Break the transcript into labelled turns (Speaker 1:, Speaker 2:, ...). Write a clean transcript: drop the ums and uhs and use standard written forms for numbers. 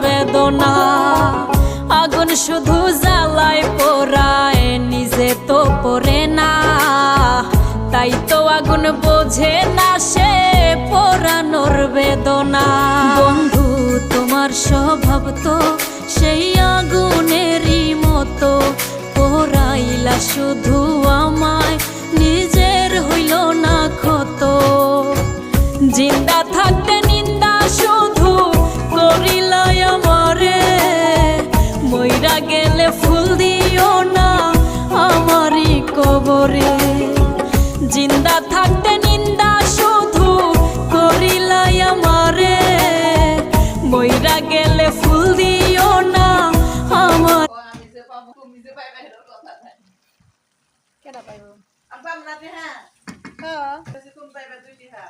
Speaker 1: বেদনা। আগুন শুধু জ্বালায় পোড়ায়, নিজে তো পড়ে না, তাই তো আগুন বোঝে না সে পোড়ানোর বেদনা। বন্ধু তোমার স্বভাব তো সেই আগুনেরই মতো, পোড়াইলা শুধু আমায়, নিজের হইল না ক্ষত। জিন্দা থাকতে নিন্দা শুধু করিলাই আমারে, মইরা গেলে ফুল দিও না আমারই কবরে। জিন্দা থাকতে নিন্দা শুধু করিলাই আমারে, মইরা গেলে ফুল দিও না আমার।
Speaker 2: কেডা পাইব?
Speaker 3: আব্বা আমরা দে হ্যাঁ।
Speaker 2: হ্যাঁ
Speaker 3: তুমি পাইবা 2 টাকা।